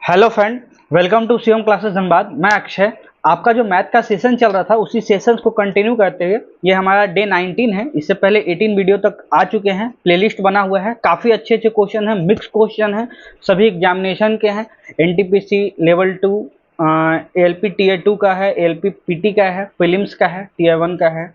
Hello friend, welcome to Shivam classes Dhanbad. मैं अक्षय। आपका जो मैथ का सेशन चल रहा था उसी सेशंस को कंटिन्यू करते हुए ये हमारा डे 19 है। इससे पहले 18 वीडियो तक आ चुके हैं। प्लेलिस्ट बना हुआ है, काफ़ी अच्छे अच्छे क्वेश्चन हैं, मिक्स क्वेश्चन हैं, सभी एग्जामिनेशन के हैं। एनटीपीसी लेवल 2, एएलपी टीयर 2 का है, एएलपी पीटी का है, प्रीलिम्स का है, टीयर 1 का है,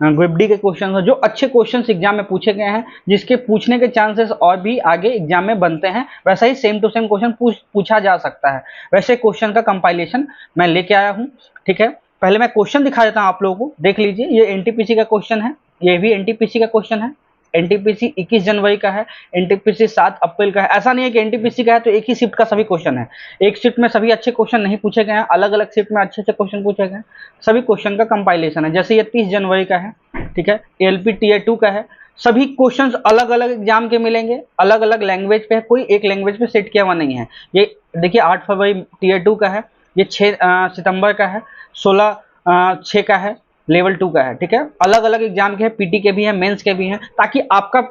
ग्रुप डी के क्वेश्चन जो अच्छे क्वेश्चंस एग्जाम में पूछे गए हैं, जिसके पूछने के चांसेस और भी आगे एग्जाम में बनते हैं। वैसा ही सेम टू सेम क्वेश्चन पूछा जा सकता है। वैसे क्वेश्चन का कंपाइलेशन मैं लेके आया हूँ। ठीक है, पहले मैं क्वेश्चन दिखा देता हूँ आप लोगों को, देख लीजिए। ये एनटीपीसी का क्वेश्चन है, ये भी एनटीपीसी का क्वेश्चन है। एनटीपीसी 21 जनवरी का है, एनटीपीसी 7 अप्रैल का है। ऐसा नहीं है कि एनटीपीसी का है तो एक ही शिफ्ट का सभी क्वेश्चन है। एक शिफ्ट में सभी अच्छे क्वेश्चन नहीं पूछे गए हैं, अलग अलग शिफ्ट में अच्छे अच्छे क्वेश्चन पूछे गए हैं। सभी क्वेश्चन का कंपाइलेशन है। जैसे ये 30 जनवरी का है, ठीक है, एएलपी टीयर 2 का है। सभी क्वेश्चंस अलग अलग एग्जाम के मिलेंगे, अलग अलग लैंग्वेज पे है, कोई एक लैंग्वेज पे सेट किया हुआ नहीं है। ये देखिए 8 फरवरी टीयर 2 का है, ये 6 सितंबर का है, 16 6 का है, लेवल 2 का है। ठीक है, अलग अलग एग्जाम के हैं, पीटी के भी हैं, मेंस के भी हैं, ताकि आपका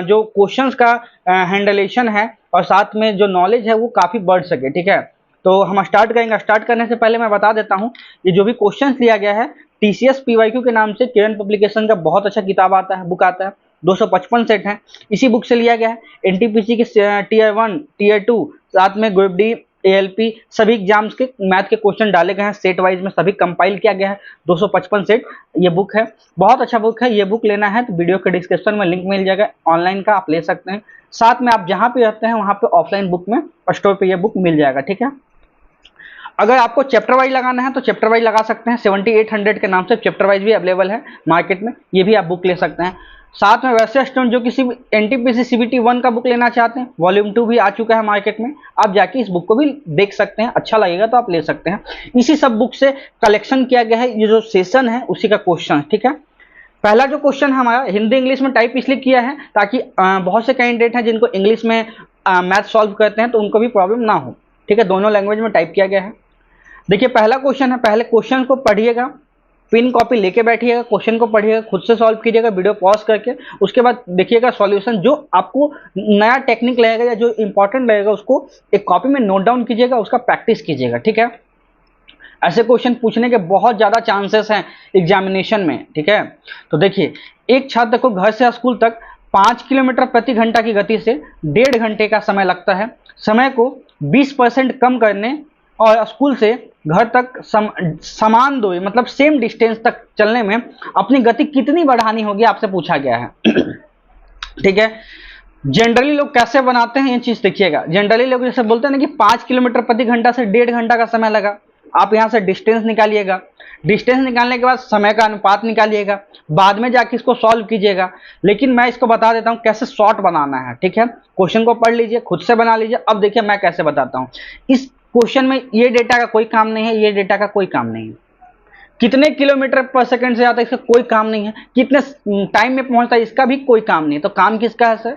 जो क्वेश्चंस का हैंडलेशन है और साथ में जो नॉलेज है वो काफ़ी बढ़ सके। ठीक है, तो हम स्टार्ट करेंगे। स्टार्ट करने से पहले मैं बता देता हूँ, ये जो भी क्वेश्चंस लिया गया है टीसीएस पीवाईक्यू के नाम से किरण पब्लिकेशन का बहुत अच्छा किताब आता है, बुक आता है। 255 सेट है, इसी बुक से लिया गया है। एनटीपीसी के टीयर 1 टीयर 2 साथ में ग्रुप डी एएलपी सभी एग्जाम्स के मैथ के क्वेश्चन डाले गए हैं, सेट वाइज में सभी कंपाइल किया गया है। 255 सेट ये बुक है, बहुत अच्छा बुक है। ये बुक लेना है तो वीडियो के डिस्क्रिप्शन में लिंक मिल जाएगा, ऑनलाइन का आप ले सकते हैं। साथ में आप जहाँ पे रहते हैं वहाँ पे ऑफलाइन बुक में स्टोर पे ये बुक मिल जाएगा। ठीक है, अगर आपको चैप्टर वाइज लगाना है तो चैप्टर वाइज लगा सकते हैं। 7800 के नाम से चैप्टर वाइज भी अवेलेबल है मार्केट में, ये भी आप बुक ले सकते हैं। साथ में वैसे स्टूडेंट जो किसी एनटीपीसी सीबीटी 1 का बुक लेना चाहते हैं, वॉल्यूम 2 भी आ चुका है मार्केट में, आप जाके इस बुक को भी देख सकते हैं। अच्छा लगेगा तो आप ले सकते हैं। इसी सब बुक से कलेक्शन किया गया है, ये जो सेशन है उसी का क्वेश्चन। ठीक है, पहला जो क्वेश्चन हमारा हिंदी इंग्लिश में टाइप इसलिए किया है ताकि बहुत से कैंडिडेट हैं जिनको इंग्लिश में मैथ सॉल्व करते हैं तो उनको भी प्रॉब्लम ना हो। ठीक है, दोनों लैंग्वेज में टाइप किया गया है। देखिए पहला क्वेश्चन है, पहले क्वेश्चन को पढ़िएगा, पिन कॉपी लेके बैठिएगा, क्वेश्चन को पढ़िएगा, खुद से सॉल्व कीजिएगा वीडियो पॉज करके। उसके बाद देखिएगा सॉल्यूशन, जो आपको नया टेक्निक लगेगा या जो इंपॉर्टेंट लगेगा उसको एक कॉपी में नोट डाउन कीजिएगा, उसका प्रैक्टिस कीजिएगा। ठीक है, ऐसे क्वेश्चन पूछने के बहुत ज़्यादा चांसेस हैं एग्जामिनेशन में। ठीक है, तो देखिए एक छात्र को घर से स्कूल तक 5 किलोमीटर प्रति घंटा की गति से 1.5 घंटे का समय लगता है। समय को 20% कम करने और स्कूल से घर तक समान दूरी मतलब सेम डिस्टेंस तक चलने में अपनी गति कितनी बढ़ानी होगी आपसे पूछा गया है। ठीक है, जनरली लोग कैसे बनाते हैं ये चीज देखिएगा। जनरली लोग जैसे बोलते हैं ना कि 5 किलोमीटर प्रति घंटा से 1.5 घंटा का समय लगा, आप यहाँ से डिस्टेंस निकालिएगा, डिस्टेंस निकालने के बाद समय का अनुपात निकालिएगा, बाद में जाके इसको सॉल्व कीजिएगा। लेकिन मैं इसको बता देता हूँ कैसे शॉर्ट बनाना है। ठीक है, क्वेश्चन को पढ़ लीजिए, खुद से बना लीजिए। अब देखिए मैं कैसे बताता हूँ। इस क्वेश्चन में ये डेटा का कोई काम नहीं है, ये डेटा का कोई काम नहीं है। कितने किलोमीटर पर सेकंड से आता है इसका कोई काम नहीं है, कितने टाइम में पहुंचता है इसका भी कोई काम नहीं है। तो काम किसका है सर?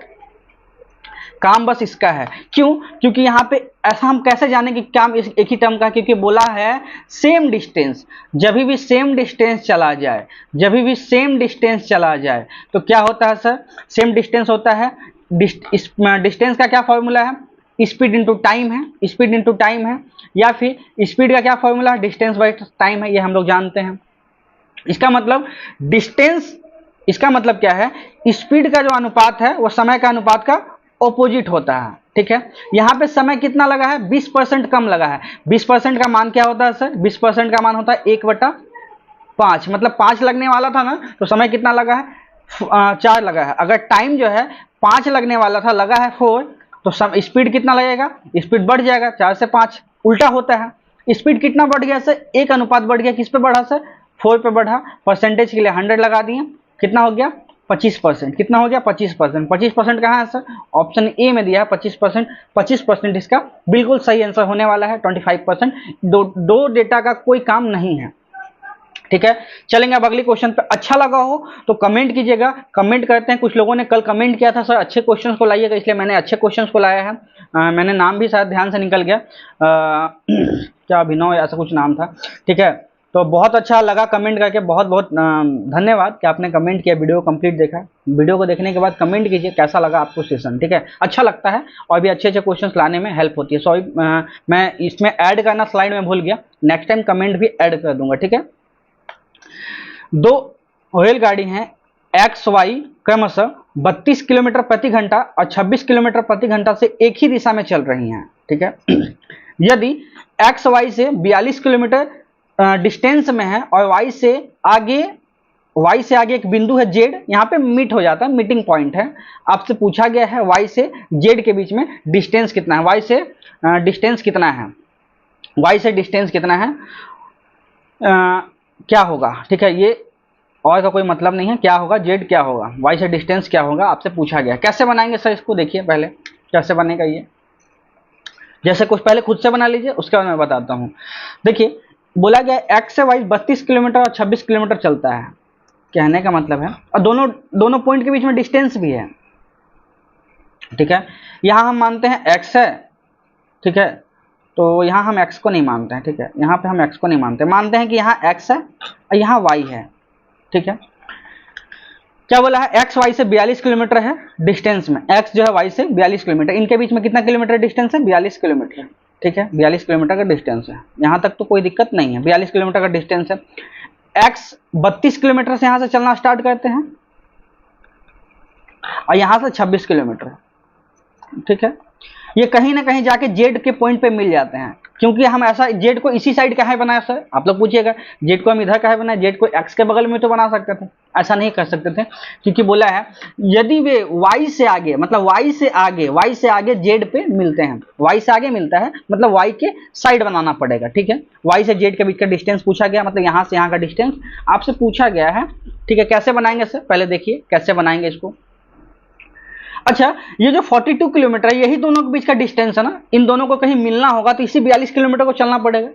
काम बस इसका है। क्यों? क्योंकि यहाँ पे ऐसा हम कैसे जाने कि काम इस एक ही टर्म का, क्योंकि बोला है सेम डिस्टेंस। जब भी सेम डिस्टेंस चला जाए, जब भी सेम डिस्टेंस चला जाए तो क्या होता है सर? सेम डिस्टेंस होता है। डिस्टेंस का क्या फॉर्मूला है? स्पीड इंटू टाइम है, स्पीड इंटू टाइम है। या फिर स्पीड का क्या फॉर्मूला है? डिस्टेंस बाई टाइम है, ये हम लोग जानते हैं। इसका मतलब डिस्टेंस, इसका मतलब क्या है? स्पीड का जो अनुपात है वो समय का अनुपात का ऑपोजिट होता है। ठीक है, यहाँ पे समय कितना लगा है? 20% कम लगा है। 20% का मान क्या होता है सर? 20% का मान होता है 1/5, मतलब 5 लगने वाला था ना, तो समय कितना लगा है? 4 लगा है। अगर टाइम जो है 5 लगने वाला था, लगा है 4, तो स्पीड कितना लगेगा? स्पीड बढ़ जाएगा, 4 से 5 उल्टा होता है। स्पीड कितना बढ़ गया सर? एक अनुपात बढ़ गया। किस पे बढ़ा सर? 4 पे बढ़ा। परसेंटेज के लिए 100 लगा दिए, कितना हो गया? 25%। कितना हो गया? 25%। 25% कहाँ है सर? ऑप्शन ए में दिया है 25%। 25% इसका बिल्कुल सही आंसर होने वाला है। 25% दो डेटा का कोई काम नहीं है। ठीक है, चलेंगे अब अगली क्वेश्चन पे। अच्छा लगा हो तो कमेंट कीजिएगा, कमेंट करते हैं। कुछ लोगों ने कल कमेंट किया था सर अच्छे क्वेश्चंस को लाइएगा, इसलिए मैंने अच्छे क्वेश्चंस को लाया है। मैंने नाम भी शायद ध्यान से निकल गया, क्या अभिनव ऐसा कुछ नाम था। ठीक है, तो बहुत अच्छा लगा कमेंट करके, बहुत बहुत धन्यवाद कि आपने कमेंट किया, वीडियो कंप्लीट देखा। वीडियो को देखने के बाद कमेंट कीजिए कैसा लगा आपको सेशन, ठीक है। अच्छा लगता है और भी अच्छे अच्छे क्वेश्चंस लाने में हेल्प होती है। सॉरी मैं इसमें ऐड करना स्लाइड में भूल गया, नेक्स्ट टाइम कमेंट भी ऐड कर दूंगा, ठीक है। दो रेलगाड़ी हैं XY क्रमशः 32 किलोमीटर प्रति घंटा और 26 किलोमीटर प्रति घंटा से एक ही दिशा में चल रही हैं, ठीक है। यदि XY से 42 किलोमीटर डिस्टेंस में है और y से आगे एक बिंदु है Z, यहाँ पे मीट हो जाता है, मीटिंग पॉइंट है। आपसे पूछा गया है y से Z के बीच में डिस्टेंस कितना है, y से डिस्टेंस कितना है, y से डिस्टेंस कितना है, क्या होगा, ठीक है। ये और का कोई मतलब नहीं है, क्या होगा, Z क्या होगा, y से डिस्टेंस क्या होगा, आपसे पूछा गया। कैसे बनाएंगे सर इसको, देखिए पहले कैसे बनेगा ये। जैसे कुछ पहले खुद से बना लीजिए, उसके बाद मैं बताता हूँ। देखिए बोला गया x से y 32 किलोमीटर और 26 किलोमीटर चलता है, कहने का मतलब है, और दोनों पॉइंट के बीच में डिस्टेंस भी है, ठीक है। यहाँ हम मानते हैं x है, ठीक है, तो यहाँ हम x को नहीं मानते हैं, ठीक है। यहाँ पे हम x को नहीं मानते हैं कि यहाँ x है और यहाँ y है, ठीक है। क्या बोला है, x y से 42 किलोमीटर है डिस्टेंस में, x जो है y से 42 किलोमीटर, इनके बीच में कितना किलोमीटर डिस्टेंस है, 42 किलोमीटर, ठीक है। 42 किलोमीटर का डिस्टेंस है, यहाँ तक तो कोई दिक्कत नहीं है, 42 किलोमीटर का डिस्टेंस है। x 32 किलोमीटर से यहाँ से चलना स्टार्ट करते हैं और यहाँ से 26 किलोमीटर, ठीक है। ये कहीं ना कहीं जाके जेड के पॉइंट पे मिल जाते हैं, क्योंकि हम ऐसा जेड को इसी साइड कहाँ बनाया सर, आप लोग पूछिएगा जेड को हम इधर कहाँ बनाए, जेड को एक्स के बगल में तो बना सकते थे, ऐसा नहीं कर सकते थे, क्योंकि बोला है यदि वे वाई से आगे, मतलब वाई से आगे जेड पे मिलते हैं, वाई से आगे मिलता है मतलब वाई के साइड बनाना पड़ेगा, ठीक है। वाई से जेड के बीच का डिस्टेंस पूछा गया, मतलब यहाँ से यहाँ का डिस्टेंस आपसे पूछा गया है, ठीक है। कैसे बनाएंगे सर, पहले देखिए कैसे बनाएंगे इसको। अच्छा, ये जो 42 किलोमीटर है यही दोनों के बीच का डिस्टेंस है ना, इन दोनों को कहीं मिलना होगा तो इसी 42 किलोमीटर को चलना पड़ेगा।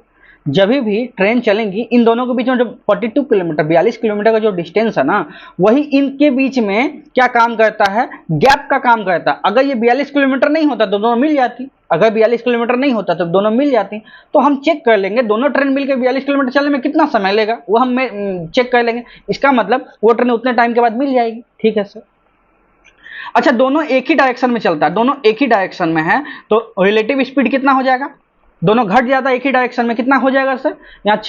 जब भी ट्रेन चलेंगी इन दोनों के बीच में जो 42 किलोमीटर 42 किलोमीटर का जो डिस्टेंस है ना, वही इनके बीच में क्या काम करता है, गैप का काम करता है। अगर ये 42 किलोमीटर नहीं होता तो दोनों मिल जाती, अगर 42 किलोमीटर नहीं होता तो दोनों मिल जाती। तो हम चेक कर लेंगे दोनों ट्रेन मिलकर 42 किलोमीटर चलने में कितना समय लेगा, वो हम चेक कर लेंगे। इसका मतलब वो ट्रेन उतने टाइम के बाद मिल जाएगी, ठीक है सर। अच्छा, दोनों एक ही डायरेक्शन में चलता है, दोनों एक ही डायरेक्शन में है तो रिलेटिव स्पीड कितना हो जाएगा, दोनों घट जाता है एक ही डायरेक्शन में, कितना हो जाएगा सर, यहाँ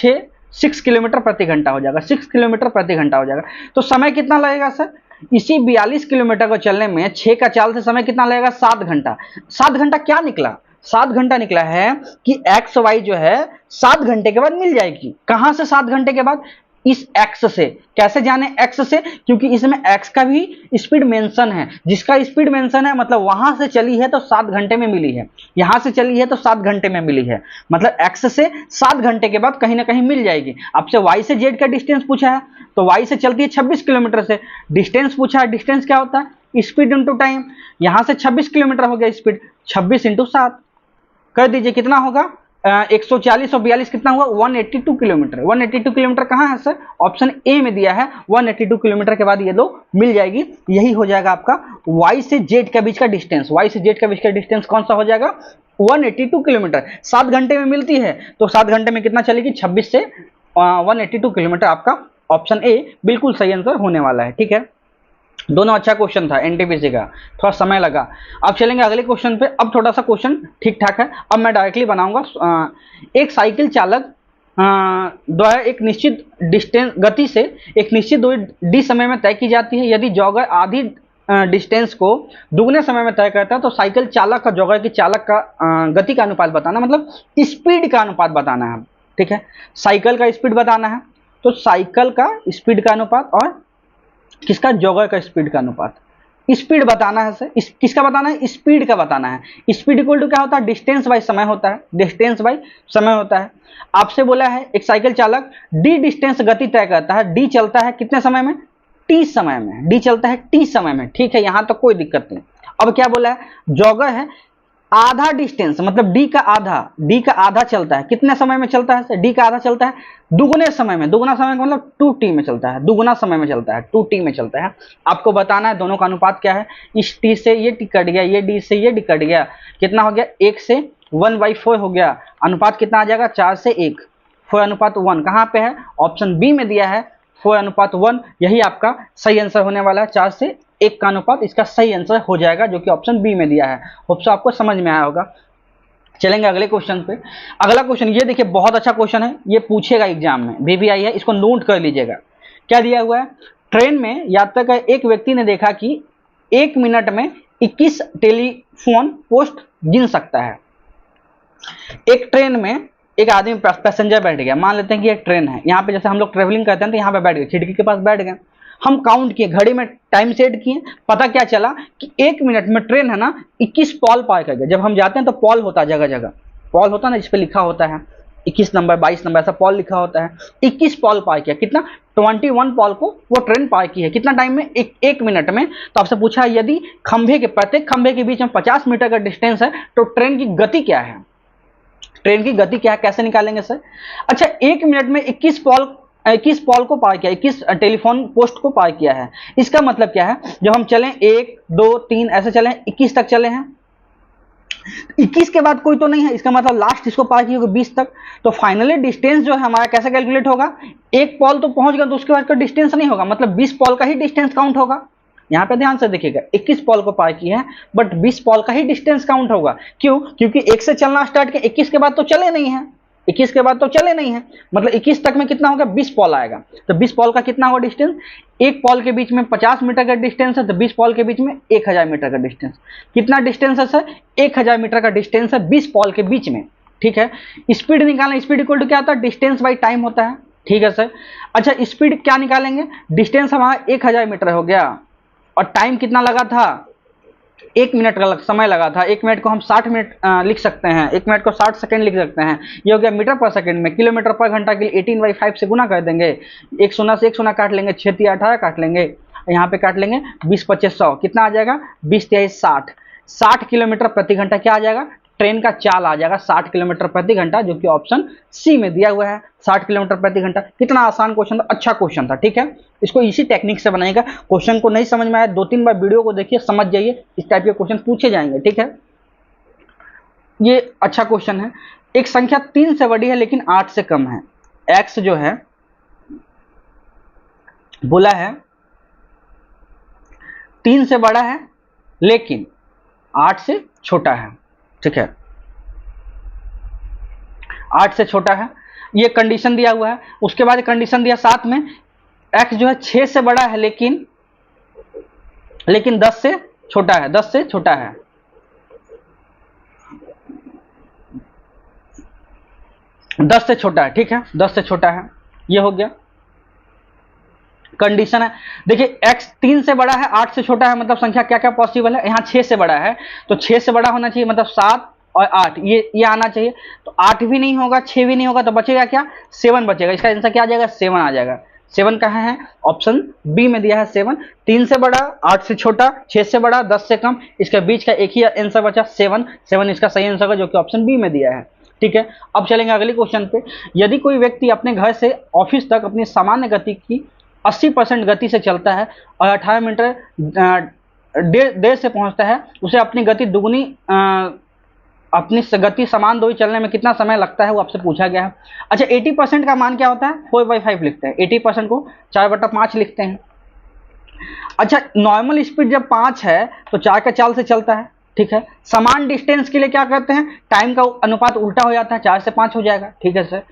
6 किलोमीटर प्रति घंटा हो जाएगा, 6 किलोमीटर प्रति घंटा हो जाएगा। तो समय कितना लगेगा सर, इसी 42 किलोमीटर को चलने में 6 का चाल से समय कितना लगेगा, 7 घंटा। 7 घंटा क्या निकला, 7 घंटा निकला है कि एक्स वाई जो है 7 घंटे के बाद मिल जाएगी। कहां से 7 घंटे के बाद, इस एक्स से। कैसे जाने एक्स से, क्योंकि इसमें एक्स का भी स्पीड मेंशन है, जिसका स्पीड मेंशन है मतलब वहां से चली है तो 7 घंटे में मिली है, यहां से चली है तो 7 घंटे में मिली है, मतलब एक्स से 7 घंटे के बाद कहीं ना कहीं मिल जाएगी। आपसे वाई से जेड का डिस्टेंस पूछा है तो वाई से चलती है 26 किलोमीटर से, डिस्टेंस पूछा है, डिस्टेंस क्या होता है, स्पीड इंटू टाइम। यहां से 26 किलोमीटर हो गया स्पीड, 26 इंटू 7 कर दीजिए, कितना होगा 140 और 42 कितना हुआ 182 किलोमीटर। 182 किलोमीटर कहाँ है सर, ऑप्शन ए में दिया है। 182 किलोमीटर के बाद ये दो मिल जाएगी, यही हो जाएगा आपका y से z के बीच का डिस्टेंस। y से z के बीच का डिस्टेंस कौन सा हो जाएगा, 182 किलोमीटर। 7 घंटे में मिलती है तो 7 घंटे में कितना चलेगी, 26 से 182 किलोमीटर। आपका ऑप्शन ए बिल्कुल सही आंसर होने वाला है, ठीक है। दोनों अच्छा क्वेश्चन था एनटीपीसी का, थोड़ा समय लगा। अब चलेंगे अगले क्वेश्चन पे। अब थोड़ा सा क्वेश्चन ठीक ठाक है, अब मैं डायरेक्टली बनाऊंगा। एक साइकिल चालक द्वारा एक निश्चित डिस्टेंस गति से एक निश्चित दूरी डी समय में तय की जाती है। यदि जॉगर आधी डिस्टेंस को दुगने समय में तय करता है तो साइकिल चालक का जॉगर की चालक का गति का अनुपात बताना, मतलब स्पीड का अनुपात बताना है, ठीक है। साइकिल का स्पीड बताना है तो साइकिल का स्पीड का अनुपात और किसका, जॉगर का स्पीड का अनुपात। स्पीड बताना है सर, किसका बताना है, स्पीड का बताना है। स्पीड इक्वल टू क्या होता है, डिस्टेंस बाय समय होता है, डिस्टेंस बाय समय होता है। आपसे बोला है एक साइकिल चालक डी डिस्टेंस गति तय करता है, डी चलता है कितने समय में, टी समय में, डी चलता है टी समय में, ठीक है, यहां तक तो कोई दिक्कत नहीं। अब क्या बोला है, जॉगर है आधा डिस्टेंस, मतलब डी का आधा चलता है, कितने समय में चलता है, डी का आधा चलता है दुगुने समय में, दुगुना समय का मतलब 2t में चलता है, दुगुना समय में चलता है, 2t में चलता है। आपको बताना है दोनों का अनुपात क्या है। इस t से ये t कट गया, ये d से ये d कट गया, कितना हो गया, 1 से 1/4 हो गया। अनुपात कितना आ जाएगा, 4 से 1, 4:1 कहाँ पे है, ऑप्शन बी में दिया है 4:1, यही आपका सही आंसर होने वाला है। 4 से 1 का अनुपात इसका सही आंसर हो जाएगा, जो कि ऑप्शन बी में दिया है। होप सो आपको समझ में आया होगा। चलेंगे अगले क्वेश्चन पे। अगला क्वेश्चन ये देखिए, बहुत अच्छा क्वेश्चन है, ये पूछेगा एग्जाम में, VVI है, इसको नोट कर लीजिएगा। क्या दिया हुआ है, ट्रेन में यात्रा का एक व्यक्ति ने देखा कि 1 मिनट में 21 टेलीफोन पोस्ट गिन सकता है। एक ट्रेन में एक आदमी पैसेंजर बैठ गया, मान लेते हैं कि एक ट्रेन है, यहाँ पे जैसे हम लोग ट्रेवलिंग करते हैं तो यहाँ पे बैठ गए, खिड़की के पास बैठ गए, हम काउंट किए, घड़ी में टाइम सेट किए, पता क्या चला कि 1 मिनट में ट्रेन है ना 21 पॉल पार कर गया। जब हम जाते हैं तो पॉल होता है, जगह जगह पॉल होता है ना, जिस पे लिखा होता है 21 नंबर 22 नंबर ऐसा पॉल लिखा होता है। 21 पॉल पार किया, कितना 21 पॉल को वो ट्रेन पार की है, कितना टाइम में, एक मिनट में। तो आपसे पूछा यदि खंभे के प्रत्येक खंभे के बीच में 50 मीटर का डिस्टेंस है तो ट्रेन की गति क्या है, ट्रेन की गति क्या है, कैसे निकालेंगे सर। अच्छा, 1 मिनट में 21 पॉल को पार किया, 21 टेलीफोन पोस्ट को पार किया है, इसका मतलब क्या है, जब हम चलें 1 2 3 ऐसे चले, 21 तक चले हैं, 21 के बाद कोई तो नहीं है, इसका मतलब लास्ट इसको पार किया 20 तक। तो फाइनली डिस्टेंस जो है हमारा कैसे कैलकुलेट होगा, एक पॉल तो पहुंच गया तो उसके बाद का डिस्टेंस नहीं होगा, मतलब 20 पॉल का ही डिस्टेंस काउंट होगा। यहाँ पे ध्यान से देखिएगा, 21 पॉल को पार किया है बट 20 पॉल का ही डिस्टेंस काउंट होगा। क्यों, क्योंकि 1 से चलना स्टार्ट किया, 21 के बाद तो चले नहीं है, 21 के बाद तो चले नहीं है, मतलब 21 तक में कितना होगा, 20 पॉल आएगा। तो 20 पॉल का कितना होगा डिस्टेंस, एक पॉल के बीच में 50 मीटर का डिस्टेंस है, तो 20 पॉल के बीच में 1000 मीटर का डिस्टेंस। कितना डिस्टेंस है सर, 1000 मीटर का डिस्टेंस है 20 पॉल के बीच में। ठीक है, स्पीड निकालना, स्पीड इक्वल टू क्या होता है, डिस्टेंस बाई टाइम होता है। ठीक है सर। अच्छा, स्पीड क्या निकालेंगे, डिस्टेंस हमारा 1000 मीटर हो गया और टाइम कितना लगा था, 1 मिनट का समय लगा था। 1 मिनट को हम 60 मिनट लिख सकते हैं, 1 मिनट को 60 सेकंड लिख सकते हैं। ये हो गया मीटर पर सेकंड में। किलोमीटर पर घंटा के लिए 18/5 से गुना कर देंगे, एक शून्य से एक शून्य काट लेंगे, 6 3 18 काट लेंगे, यहाँ पे काट लेंगे 20 25 100, कितना आ जाएगा, 20 23 60, 60 किलोमीटर प्रति घंटा क्या आ जाएगा, ट्रेन का चाल आ जाएगा 60 किलोमीटर प्रति घंटा, जो कि ऑप्शन सी में दिया हुआ है 60 किलोमीटर प्रति घंटा। कितना आसान क्वेश्चन था, अच्छा क्वेश्चन था। ठीक है, इसको इसी टेक्निक से बनाएगा। क्वेश्चन को नहीं समझ में आया 2-3 बार वीडियो को देखिए, समझ जाइए, इस टाइप के क्वेश्चन पूछे जाएंगे। ठीक है, ये अच्छा क्वेश्चन है। एक संख्या 3 से बड़ी है लेकिन 8 से कम है। एक्स जो है बोला है 3 से बड़ा है लेकिन 8 से छोटा है। ठीक है, 8 से छोटा है, ये कंडीशन दिया हुआ है। उसके बाद कंडीशन दिया साथ में, x जो है 6 से बड़ा है लेकिन 10 से छोटा है, 10 से छोटा है। दस से छोटा है, ठीक है, 10 से छोटा है, ये हो गया कंडीशन है। देखिए x 3 से बड़ा है 8 से छोटा है, मतलब संख्या क्या क्या पॉसिबल है, यहाँ 6 से बड़ा है तो 6 से बड़ा होना चाहिए, मतलब 7 और 8 ये आना चाहिए। तो 8 भी नहीं होगा, 6 भी नहीं होगा, तो बचेगा क्या, 7 बचेगा। इसका आंसर क्या आ जाएगा, 7 आ जाएगा। 7 कहाँ है, ऑप्शन बी में दिया है 7। 3 से बड़ा, 8 से छोटा, 6 से बड़ा, 10 से कम, इसके बीच का एक ही आंसर बचा 7 इसका सही आंसर है, जो कि ऑप्शन बी में दिया है। ठीक है, अब चलेंगे अगले क्वेश्चन पे। यदि कोई व्यक्ति अपने घर से ऑफिस तक अपनी सामान्य गति की 80% गति से चलता है और 18 मीटर देर से पहुंचता है, उसे अपनी गति दुगुनी अपनी गति समान दूरी चलने में कितना समय लगता है, वो आपसे पूछा गया है। अच्छा, 80% का मान क्या होता है, 4/5 लिखते हैं, 80% को 4/5 लिखते हैं। अच्छा, नॉर्मल स्पीड जब 5 है तो 4 के चाल से चलता है। ठीक है, समान डिस्टेंस के लिए क्या करते हैं, टाइम का अनुपात उल्टा हो जाता है, 4 से 5 हो जाएगा। ठीक है सर,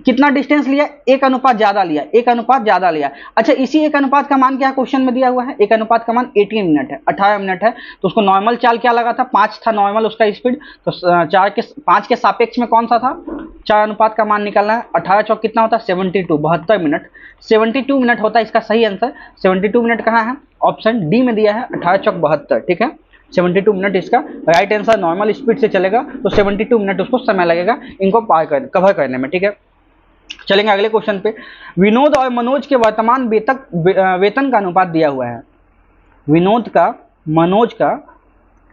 कितना डिस्टेंस लिया, 1 अनुपात ज्यादा लिया, 1 अनुपात ज्यादा लिया। अच्छा, इसी 1 अनुपात का मान क्या क्वेश्चन में दिया हुआ है, 1 अनुपात का मान 18 मिनट है, 18 मिनट है। तो उसको नॉर्मल चाल क्या लगा था, 5 था नॉर्मल उसका स्पीड, तो 5 के सापेक्ष में कौन सा था, 4 अनुपात का मान निकालना है। 18 चौक कितना होता है, 72 72 मिनट, 72 मिनट होता है इसका सही आंसर। 72 मिनट कहाँ है, ऑप्शन डी में दिया है, 18 चौक 72। ठीक है, 72 मिनट इसका राइट आंसर। नॉर्मल स्पीड से चलेगा तो 72 मिनट उसको समय लगेगा इनको कवर करने में। ठीक है, चलेंगे अगले क्वेश्चन पे। विनोद और मनोज के वर्तमान वेतन का अनुपात दिया हुआ है। विनोद का मनोज का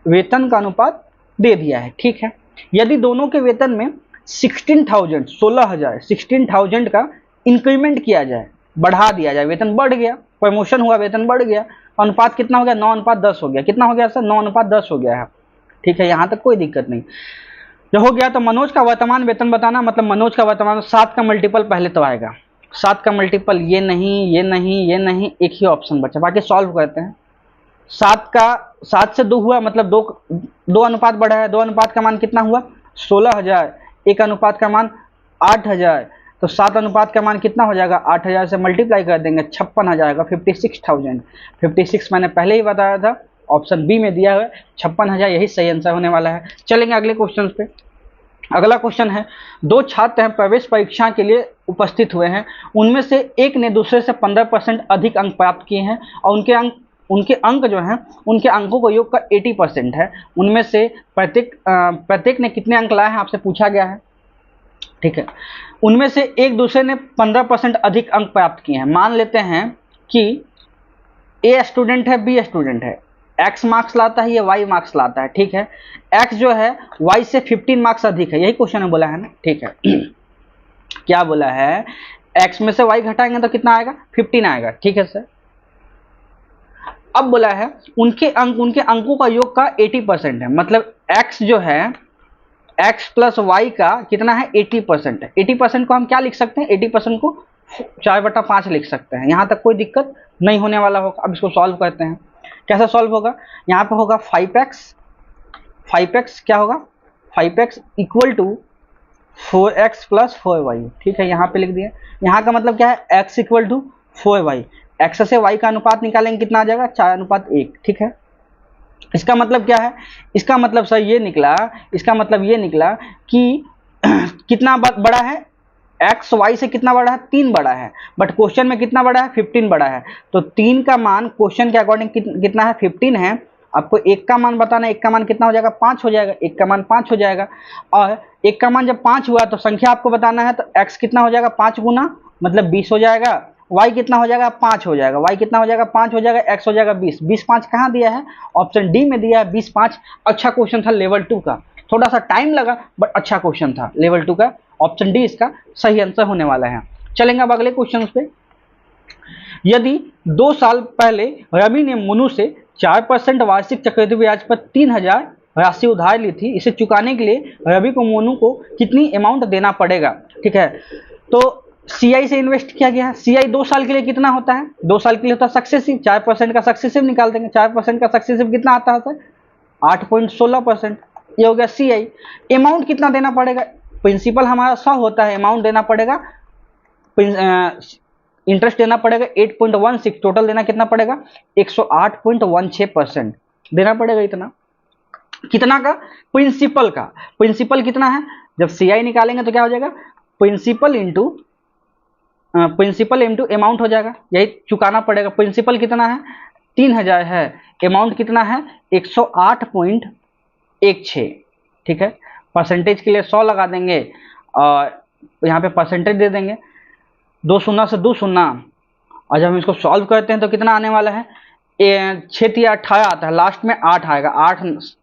वेतन का अनुपात दे दिया है। ठीक है, यदि दोनों के वेतन में 16,000 का इंक्रीमेंट किया जाए, बढ़ा दिया जाए, वेतन बढ़ गया, प्रमोशन हुआ, वेतन बढ़ गया, अनुपात कितना हो गया, 9:10 हो गया। कितना हो गया सर, 9:10 हो गया है। ठीक है, यहाँ तक कोई दिक्कत नहीं। जो हो गया, तो मनोज का वर्तमान वेतन बताना, मतलब मनोज का वर्तमान 7 का मल्टीपल पहले तो आएगा, 7 का मल्टीपल ये नहीं, ये नहीं, ये नहीं, एक ही ऑप्शन बचा, बाकी सॉल्व करते हैं। 7 से 2 हुआ, मतलब दो अनुपात बढ़ा है, 2 अनुपात का मान कितना हुआ 16,000, 1 अनुपात का मान 8,000, तो 7 अनुपात का मान कितना हो जाएगा 8,000 से मल्टीप्लाई कर देंगे 56,000 का 56,000, 56 मैंने पहले ही बताया था, ऑप्शन बी में दिया है 56,000, यही सही आंसर होने वाला है। चलेंगे अगले क्वेश्चन पे। अगला क्वेश्चन है, 2 छात्र हैं प्रवेश परीक्षा के लिए उपस्थित हुए हैं, उनमें से एक ने दूसरे से 15% अधिक अंक प्राप्त किए हैं और उनके अंक जो हैं उनके अंकों को योग का 80% है, उनमें से प्रत्येक ने कितने अंक लाए हैं आपसे पूछा गया है, ठीक है। उनमें से एक दूसरे ने 15% अधिक अंक प्राप्त किए हैं। मान लेते हैं कि ए स्टूडेंट है, बी स्टूडेंट है, एक्स मार्क्स लाता है, ये वाई मार्क्स लाता है, ठीक है। एक्स जो है वाई से 15 मार्क्स अधिक है, यही क्वेश्चन में बोला है ना, ठीक है। क्या बोला है, एक्स में से वाई घटाएंगे तो कितना आएगा 15 आएगा, ठीक है सर। अब बोला है उनके अंकों का योग का 80% है, मतलब एक्स जो है एक्स प्लस वाई का कितना है 80% है। 80% को हम क्या लिख सकते हैं, 80% को 4/5 लिख सकते हैं, यहाँ तक कोई दिक्कत नहीं होने वाला होगा। अब इसको सॉल्व करते हैं, कैसे सॉल्व होगा, यहाँ पे होगा 5x क्या होगा 5x equal to 4x plus 4y, ठीक है, यहाँ पे लिख दिया। यहाँ का मतलब क्या है, x equal to 4y, x से y का अनुपात निकालेंगे कितना आ जाएगा 4:1, ठीक है। इसका मतलब क्या है, इसका मतलब सर ये निकला, इसका मतलब ये निकला कि कितना बड़ा है, एक्स वाई से कितना बड़ा है 3 बड़ा है, बट क्वेश्चन में कितना बड़ा है 15 बड़ा है, तो 3 का मान क्वेश्चन के अकॉर्डिंग कितना है 15 है। आपको एक का मान बताना है, एक का मान कितना हो जाएगा 5 हो जाएगा, एक का मान 5 हो जाएगा, और एक का मान जब 5 हुआ तो संख्या आपको बताना है, तो x कितना हो जाएगा 5 गुना मतलब 20 हो जाएगा, y कितना हो जाएगा 5 हो जाएगा, y कितना हो जाएगा 5 हो जाएगा, x हो जाएगा 20, 20 5 कहाँ दिया है, ऑप्शन डी में दिया है 20 5। अच्छा क्वेश्चन था लेवल 2 का, थोड़ा सा टाइम लगा बट अच्छा क्वेश्चन था लेवल 2 का, ऑप्शन डी इसका सही आंसर होने वाला है। चलेंगे अब अगले क्वेश्चन पे। यदि 2 साल पहले रवि ने मनु से 4% वार्षिक चक्रवृद्धि ब्याज पर 3,000 राशि उधार ली थी, इसे चुकाने के लिए रवि को मनु को कितनी अमाउंट देना पड़ेगा, ठीक है। तो CI से इन्वेस्ट किया गया है, CI 2 साल के लिए कितना होता है, 2 साल के लिए होता है सक्सेसिव, 4% का सक्सेसिव निकाल देंगे, 4% का सक्सेसिव कितना आता है सर 8.16%, ये हो गया CI। अमाउंट कितना देना पड़ेगा, प्रिंसिपल हमारा 100 होता है, अमाउंट देना पड़ेगा, इंटरेस्ट देना पड़ेगा 8.16, टोटल देना कितना पड़ेगा 108.16% देना पड़ेगा। इतना कितना का प्रिंसिपल कितना है, जब CI निकालेंगे तो क्या हो जाएगा प्रिंसिपल इंटू अमाउंट हो जाएगा, यही चुकाना पड़ेगा। प्रिंसिपल कितना है 3,000 है, अमाउंट कितना है 108.16, ठीक है। परसेंटेज के लिए 100 लगा देंगे और यहाँ पे परसेंटेज दे देंगे, 2 शून्य से 2 शून्य, और जब हम इसको सॉल्व करते हैं तो कितना आने वाला है 6 या 18 आता है, लास्ट में 8 आएगा, 8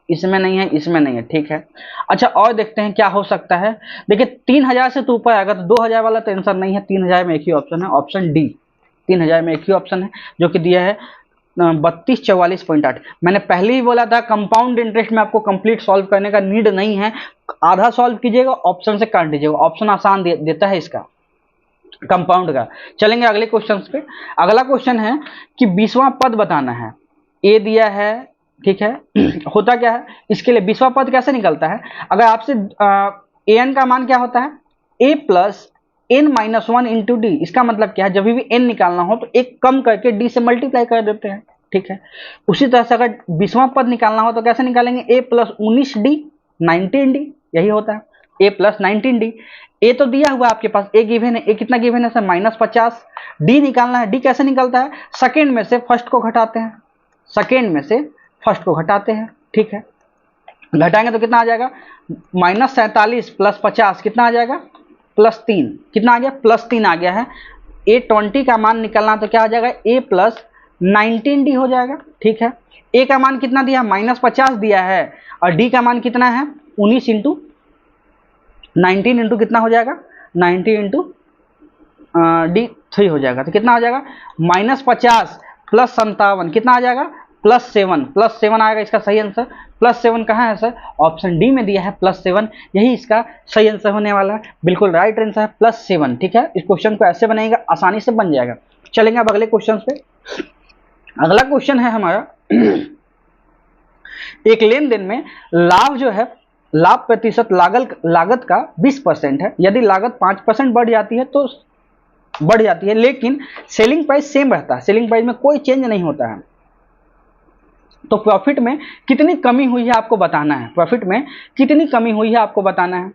इसमें नहीं है, इसमें नहीं है, ठीक है। अच्छा और देखते हैं क्या हो सकता है, देखिए 3,000 से तो ऊपर आएगा तो 2,000 वाला तो आंसर नहीं है, 3,000 में एक ही ऑप्शन है, ऑप्शन डी, 3,000 में एक ही ऑप्शन है जो कि दिया है 3244.8। मैंने पहले ही बोला था कंपाउंड इंटरेस्ट में आपको कंप्लीट सॉल्व करने का नीड नहीं है, आधा सॉल्व कीजिएगा ऑप्शन से काट दीजिएगा, ऑप्शन आसान देता है इसका कंपाउंड का। चलेंगे अगले क्वेश्चन पे। अगला क्वेश्चन है कि 20वां पद बताना है, ए दिया है, ठीक है। होता क्या है इसके लिए 20वां पद कैसे निकलता है, अगर आपसे an का मान क्या होता है a plus n-1 into D, इसका मतलब क्या है जब भी n निकालना हो तो एक कम करके d से मल्टीप्लाई कर देते हैं, ठीक है। उसी तरह से अगर 20वां पद निकालना हो तो कैसे निकालेंगे a प्लस 19d 19d, यही होता है a प्लस 19d। ए तो दिया हुआ आपके पास, ए गिवन है, ए कितना गिवन है सर -50, डी निकालना है, डी कैसे निकलता है सेकेंड में से फर्स्ट को घटाते हैं, सेकेंड में से फर्स्ट को घटाते हैं, ठीक है। घटाएंगे तो कितना आ जाएगा -47 प्लस 50 कितना आ जाएगा +3, कितना आ गया +3 आ गया है। A20 का मान निकलना तो क्या आ जाएगा a प्लस 19d हो जाएगा, ठीक है। a का मान कितना दिया -50 दिया है और d का मान कितना है 19 इंटू 19 इंटू कितना हो जाएगा 90 इंटू d3 हो जाएगा, तो कितना हो जाएगा -50 प्लस 57 कितना आ जाएगा +7 आएगा इसका सही आंसर +7 कहाँ है सर? ऑप्शन डी में दिया है +7, यही इसका सही आंसर होने वाला है। बिल्कुल राइट आंसर है +7। ठीक है, इस क्वेश्चन को ऐसे बनाएगा, आसानी से बन जाएगा। चलेंगे अब अगले क्वेश्चन पे। अगला क्वेश्चन है हमारा एक लेन देन में लाभ जो है, लाभ प्रतिशत लागत का 20% है। यदि लागत 5% बढ़ जाती है तो बढ़ जाती है, लेकिन सेलिंग प्राइस सेम रहता है, सेलिंग प्राइस में कोई चेंज नहीं होता है, तो प्रॉफिट में कितनी कमी हुई है आपको बताना है। प्रॉफिट में कितनी कमी हुई है आपको बताना है,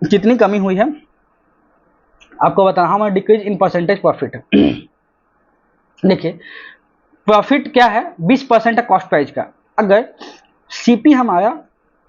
कितनी कमी हुई है आपको बताना। हमारा डिक्रीज इन परसेंटेज प्रॉफिट। देखिए प्रॉफिट क्या है, 20% है कॉस्ट प्राइस का। अगर सीपी हमारा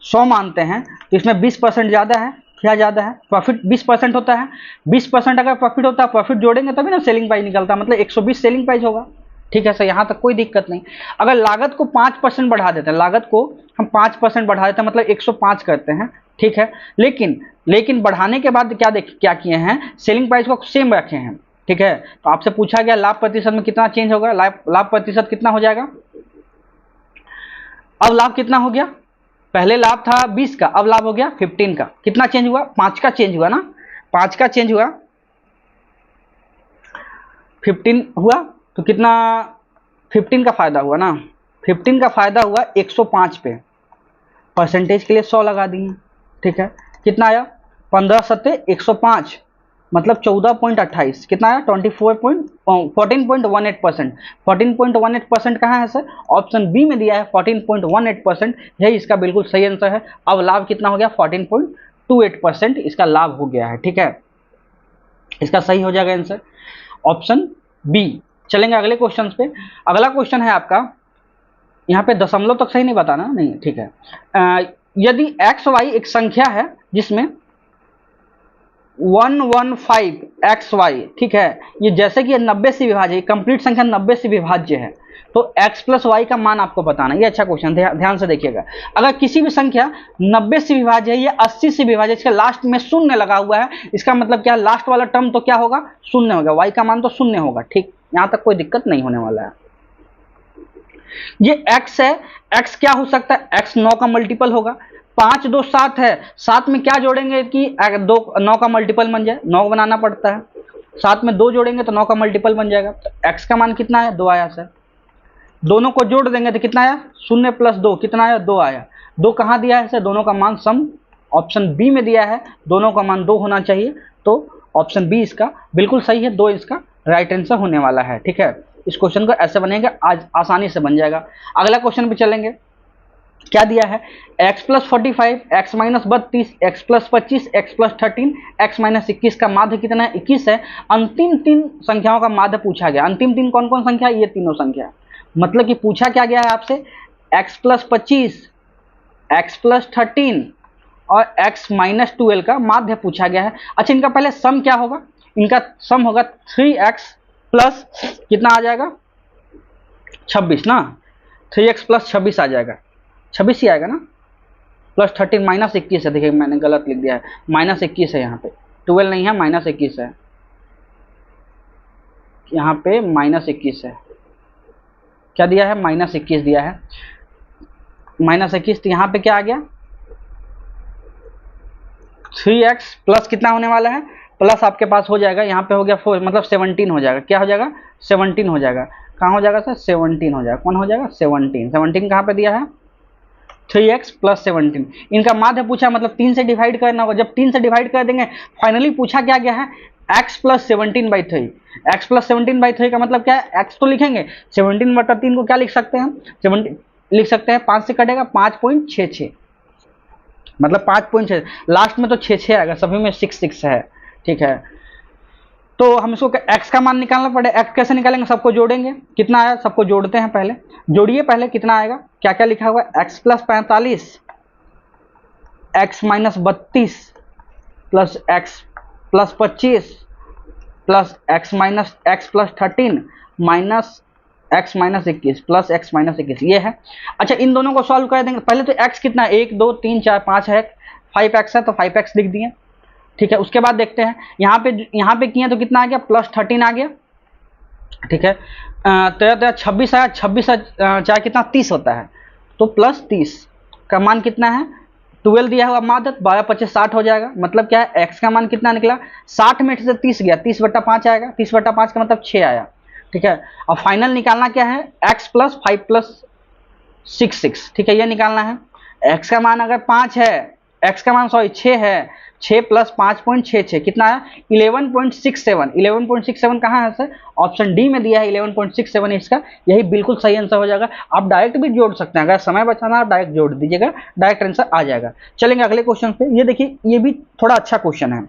100 मानते हैं तो इसमें 20% ज़्यादा है। क्या ज़्यादा है? प्रॉफिट 20% होता है। 20% अगर प्रॉफिट होता है, प्रॉफिट जोड़ेंगे तभी ना सेलिंग प्राइस निकलता है, मतलब 120 सेलिंग प्राइस होगा। ठीक है सर, यहाँ तक कोई दिक्कत नहीं। अगर लागत को 5% बढ़ा देते हैं, लागत को हम 5% बढ़ा देते हैं, मतलब 105 करते हैं। ठीक है, लेकिन बढ़ाने के बाद क्या किए हैं, सेलिंग प्राइस को सेम रखे हैं। ठीक है, तो आपसे पूछा गया लाभ प्रतिशत में कितना चेंज होगा, लाभ प्रतिशत कितना हो जाएगा। अब लाभ कितना हो गया, पहले लाभ था 20 का, अब लाभ हो गया 15 का। कितना चेंज हुआ, 5 का चेंज हुआ ना, 5 का चेंज हुआ, 15 हुआ तो कितना, 15 का फायदा हुआ ना, 15 का फायदा हुआ 105 पे, परसेंटेज के लिए 100 लगा दिए। ठीक है, कितना आया, 15 सत्ते 105, मतलब 14.28, कितना आया 14.18%। 14.18% कहाँ है सर, ऑप्शन बी में दिया है 14.18%, यही इसका बिल्कुल सही आंसर है। अब लाभ कितना हो गया, 14.28% इसका लाभ हो गया है। ठीक है, इसका सही हो जाएगा आंसर ऑप्शन बी। चलेंगे अगले क्वेश्चन पे। अगला क्वेश्चन है आपका, यहाँ पे दशमलव तक सही नहीं बताना, नहीं ठीक है। यदि एक्स वाई एक संख्या है जिसमें 115xy, ठीक है, ये जैसे कि 90 से विभाज्य, कंप्लीट संख्या 90 से विभाज्य है, तो x प्लस वाई का मान आपको बताना। ये अच्छा क्वेश्चन, ध्यान से देखिएगा। अगर किसी भी संख्या 90 से विभाज्य है या 80 से विभाज्य, इसके लास्ट में शून्य लगा हुआ है, इसका मतलब क्या, लास्ट वाला टर्म तो क्या होगा, शून्य होगा, y का मान तो शून्य होगा। ठीक, यहां तक कोई दिक्कत नहीं होने वाला है। ये x है, x क्या हो सकता है, x 9 का मल्टीपल होगा। 5 2 7 है, 7 में क्या जोड़ेंगे कि 9 का मल्टीपल बन जाए, 9 बनाना पड़ता है, 7 में 2 जोड़ेंगे तो 9 का मल्टीपल बन जाएगा। तो x का मान कितना है, 2 आया सर। दोनों को जोड़ देंगे तो कितना आया, 0 + 2 कितना आया, 2 आया। 2 कहाँ दिया है सर, दोनों का मान सम, ऑप्शन बी में दिया है, दोनों का मान 2 होना चाहिए, तो ऑप्शन बी इसका बिल्कुल सही है, 2 इसका राइट आंसर होने वाला है। ठीक है, इस क्वेश्चन को ऐसे बनेगा, आज आसानी से बन जाएगा। अगला क्वेश्चन पे चलेंगे। क्या दिया है, x + 45, x - 32, x + 25, x + 13, x - 21 का माध्य कितना है, 21 है। अंतिम 3 संख्याओं का माध्य पूछा गया। अंतिम 3 कौन कौन संख्या, ये तीनों संख्या, मतलब कि पूछा क्या गया है आपसे, x + 25, x + 13 और x - 12 का माध्य पूछा गया है। अच्छा, इनका पहले सम क्या होगा, इनका सम होगा 3x प्लस कितना आ जाएगा, 26 ना, 3x + 26 आ जाएगा, 26 ही आएगा ना, प्लस 13 -21 है। देखिए मैंने गलत लिख दिया है, -21 है यहाँ पे, 12 नहीं है, -21 है यहाँ पे, -21 है। क्या दिया है, -21 दिया है, -21, तो यहाँ पे क्या आ गया, 3x प्लस कितना होने वाला है, प्लस आपके पास हो जाएगा, यहाँ पे हो गया 4, मतलब 17 हो जाएगा। क्या हो जाएगा, 17 हो जाएगा। कहाँ हो जाएगा सर, 17 हो जाएगा। कौन हो जाएगा, 17 कहाँ पे दिया है, 3x + 17। इनका माध्य पूछा, मतलब 3 से डिवाइड करना होगा। जब 3 से डिवाइड कर देंगे, फाइनली पूछा क्या गया है, x + 17/3। x + 17/3 का मतलब क्या है, x तो लिखेंगे, 17/3 को क्या लिख सकते हैं, 17 लिख सकते हैं, 5 से कटेगा 5.66, मतलब 5.6, लास्ट में तो 6 आएगा, सभी में 6 है। ठीक है, तो हम इसको x का मान निकालना पड़ेगा। x कैसे निकालेंगे, सबको जोड़ेंगे, कितना आया, सबको जोड़ते हैं पहले, जोड़िए पहले, कितना आएगा, क्या क्या लिखा हुआ है, x + 45, x - 32 plus x + 25 plus x + 13 minus x - 21 plus x - 21, ये है। अच्छा, इन दोनों को सॉल्व कर देंगे। पहले तो x कितना है, 1 2 3 4 5 है, 5x है तो 5x लिख दिए। ठीक है, उसके बाद देखते हैं यहाँ पे किए तो कितना आ गया, +13 आ गया, ठीक है। 13 26 आया, 26 चाहे कितना 30 होता है, तो प्लस 30 का मान कितना है 12 दिया हुआ मादत, 12 25 60 हो जाएगा। मतलब क्या है x का मान कितना निकला 60 में से 30 गया, 30/5 आएगा, 30/5 का मतलब 6 आया। ठीक है। अब फाइनल निकालना क्या है x प्लस 5 प्लस 6 ठीक है, ये निकालना है। x का मान अगर 5 है, x का मान सॉरी 6 है, 6 प्लस 5.66 कितना है 11.67। 11.67 कहाँ है सर, ऑप्शन डी में दिया है 11.67 इसका, यही बिल्कुल सही आंसर हो जाएगा। आप डायरेक्ट भी जोड़ सकते हैं, अगर समय बचाना आप डायरेक्ट जोड़ दीजिएगा, डायरेक्ट आंसर आ जाएगा। चलेंगे अगले क्वेश्चन पे। ये देखिए ये भी थोड़ा अच्छा क्वेश्चन है,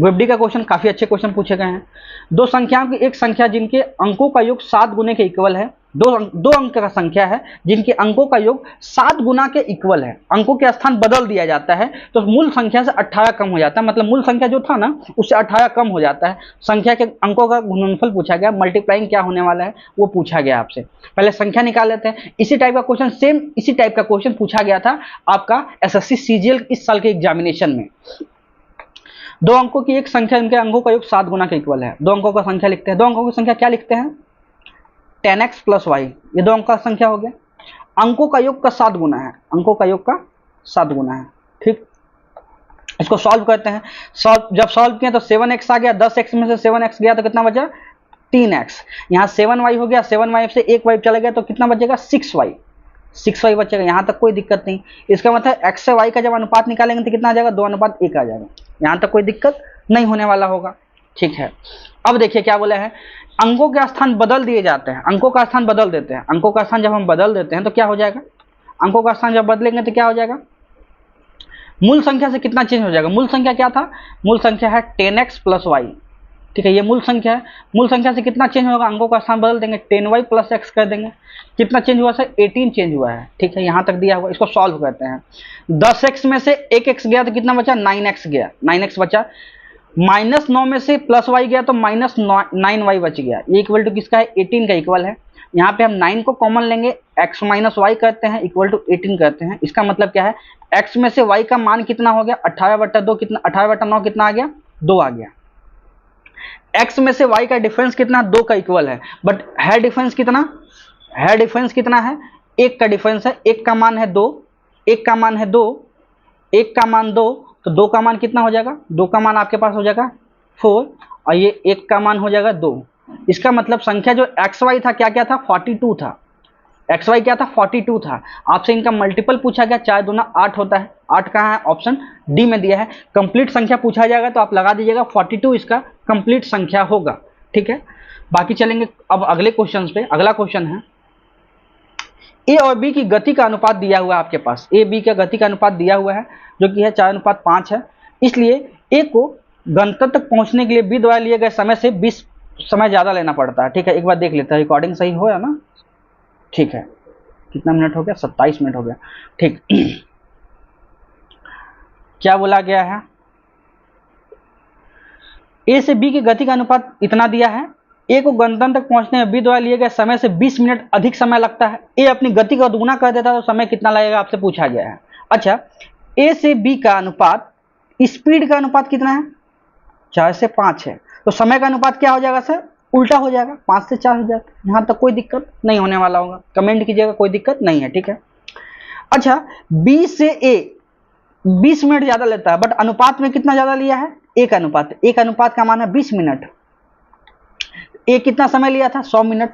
ग्रुप डी का क्वेश्चन, काफी अच्छे क्वेश्चन पूछे गए हैं। दो संख्याओं की एक संख्या जिनके अंकों का योग 7 गुने के इक्वल है। दो अंक का संख्या है जिनके अंकों का योग 7 गुना के इक्वल है। अंकों के स्थान बदल दिया जाता है तो मूल संख्या से 18 कम हो जाता है, मतलब मूल संख्या जो था ना उससे 18 कम हो जाता है। संख्या के अंकों का गुणनफल पूछा गया, मल्टीप्लाइंग क्या होने वाला है वो पूछा गया आपसे। पहले संख्या निकाल लेते हैं। इसी टाइप का क्वेश्चन, सेम इसी टाइप का क्वेश्चन पूछा गया था आपका एसएससी सीजीएल इस साल के एग्जामिनेशन में। दो अंकों की एक संख्या इनके अंकों का योग 7 गुना के इक्वल है। दो अंकों का संख्या लिखते हैं, दो अंकों की संख्या क्या लिखते हैं 10x प्लस वाई, ये दो अंक का संख्या हो गया। अंकों का योग का 7 गुना है, अंकों का योग का 7 गुना है। ठीक, इसको सॉल्व करते हैं। जब सॉल्व किया तो 7x आ गया, 10x में से 7x गया तो कितना बचा 3x। यहाँ 7y हो गया, 7y से एक y चला गया तो कितना बचेगा 6y, 6y बचेगा। यहाँ तक कोई दिक्कत नहीं। इसका मतलब x से y का जब अनुपात निकालेंगे तो कितना आ जाएगा 2:1 आ जाएगा। यहाँ तक कोई दिक्कत नहीं होने वाला होगा। ठीक है। अब देखिए क्या बोला है, अंकों के स्थान बदल दिए जाते हैं, अंकों का स्थान बदल देते हैं। अंकों का स्थान जब हम बदल देते हैं तो क्या हो जाएगा, अंकों का स्थान जब बदलेंगे तो क्या हो जाएगा, मूल संख्या से कितना चेंज हो जाएगा। मूल संख्या क्या था, मूल संख्या है 10x प्लस वाई। ठीक है, ये मूल संख्या है। मूल संख्या से कितना चेंज होगा, अंकों का स्थान बदल देंगे, 10y प्लस x कर देंगे। कितना चेंज हुआ सर 18 चेंज हुआ है। ठीक है, यहाँ तक दिया हुआ। इसको सॉल्व करते हैं। 10x में से 1x गया तो कितना बचा 9x गया, 9x बचा। -9 में से प्लस y गया तो -9y बच गया। ये इक्वल टू किसका है 18 का इक्वल है। यहाँ पे हम 9 को कॉमन लेंगे, x माइनस वाई करते हैं इक्वल टू 18 करते हैं। इसका मतलब क्या है x में से y का मान कितना हो गया 18/2, कितना 18/9 कितना आ गया 2 आ गया। x में से y का डिफरेंस कितना 2 का इक्वल है, बट है डिफरेंस कितना, है डिफरेंस कितना है 1 का डिफरेंस है। 1 का मान है 2, 1 का मान है 2, 1 का मान 2, तो 2 का मान कितना हो जाएगा, 2 का मान आपके पास हो जाएगा 4 और ये 1 का मान हो जाएगा 2। इसका मतलब संख्या जो xy था क्या क्या था 42 था, xy क्या था 42 था। आपसे इनका मल्टीपल पूछा गया, 4 दूना 8 होता है। 8 कहाँ है, ऑप्शन डी में दिया है। कंप्लीट संख्या पूछा जाएगा तो आप लगा दीजिएगा 42 इसका कंप्लीट संख्या होगा। ठीक है, बाकी चलेंगे अब अगले क्वेश्चन पे। अगला क्वेश्चन है ए और बी की गति का अनुपात दिया हुआ है आपके पास। ए बी का गति का अनुपात दिया हुआ है जो कि है 4:5 है। इसलिए ए को गंतव्य तक पहुंचने के लिए बी द्वारा लिए गए समय से 20 समय ज्यादा लेना पड़ता है। ठीक है, एक बार देख लेते हैं रिकॉर्डिंग सही हो या ना। ठीक है, कितना मिनट हो गया 27 मिनट हो गया। ठीक क्या बोला गया है, ए से बी की गति का अनुपात इतना दिया है। ए को गंतव्य तक पहुंचने में बी द्वारा लिए गए समय से 20 मिनट अधिक समय लगता है। ए अपनी गति का दुगुना कर देता तो समय कितना लगेगा आपसे पूछा गया है। अच्छा, ए से बी का अनुपात, स्पीड का अनुपात कितना है 4 से 5 है, तो समय का अनुपात क्या हो जाएगा सर उल्टा हो जाएगा, 5 से 4 हो जाएगा। यहाँ तक कोई दिक्कत नहीं होने वाला होगा, कमेंट कीजिएगा कोई दिक्कत नहीं है। ठीक है। अच्छा, बी से ए 20 मिनट ज्यादा लेता है, बट अनुपात में कितना ज्यादा लिया है, एक अनुपात। एक अनुपात का मान है 20 मिनट। ए कितना समय लिया था 100 मिनट,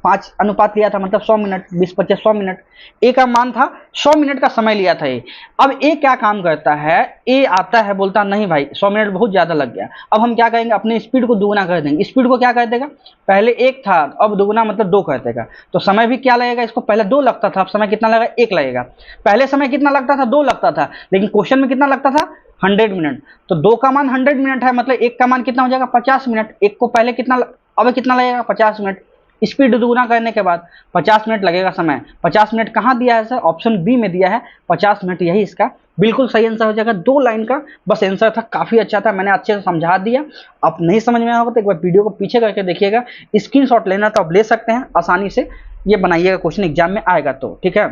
5 अनुपात लिया था मतलब 100 मिनट, 20 25 100 मिनट। ए का मान था 100 मिनट का समय लिया था ए। अब ए क्या काम करता है, ए आता है बोलता नहीं भाई 100 मिनट बहुत ज्यादा लग गया, अब हम क्या करेंगे अपने स्पीड को दुगुना कर देंगे। स्पीड को क्या कर देगा, पहले 1 था अब दुगुना मतलब 2 कर देगा, तो समय भी क्या लगेगा, इसको पहले 2 लगता था अब समय कितना लगेगा 1 लगेगा। पहले समय कितना लगता था 2 लगता था, लेकिन क्वेश्चन में कितना लगता था 100 मिनट, तो 2 का मान 100 मिनट है, मतलब 1 का मान कितना हो जाएगा 50 मिनट। 1 को पहले कितना, अब कितना लगेगा 50 मिनट। स्पीड दुगुना करने के बाद 50 मिनट लगेगा समय। 50 मिनट कहाँ दिया है सर, ऑप्शन बी में दिया है 50 मिनट, यही इसका बिल्कुल सही आंसर हो जाएगा। 2 लाइन का बस आंसर था, काफी अच्छा था, मैंने अच्छे से समझा दिया। आप नहीं समझ में आया होगा तो एक बार वीडियो को पीछे करके देखिएगा, स्क्रीनशॉट लेना तो आप ले सकते हैं आसानी से, ये बनाइएगा क्वेश्चन एग्जाम में आएगा तो। ठीक है,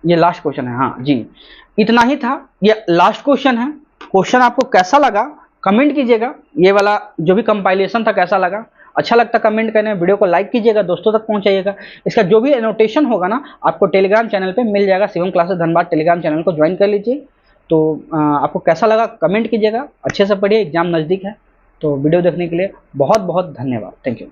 ये लास्ट क्वेश्चन है। हाँ जी, इतना ही था, ये लास्ट क्वेश्चन है। क्वेश्चन आपको कैसा लगा कमेंट कीजिएगा ये वाला जो भी कंपाइलेशन था कैसा लगा। अच्छा लगता कमेंट करने, वीडियो को लाइक कीजिएगा, दोस्तों तक पहुंचाइएगा। इसका जो भी एनोटेशन होगा ना आपको टेलीग्राम चैनल पे मिल जाएगा। Shivam classes Dhanbad Telegram channel को ज्वाइन कर लीजिए। तो आपको कैसा लगा कमेंट कीजिएगा। अच्छे से पढ़िए, एग्जाम नज़दीक है। तो वीडियो देखने के लिए बहुत बहुत धन्यवाद। Thank you.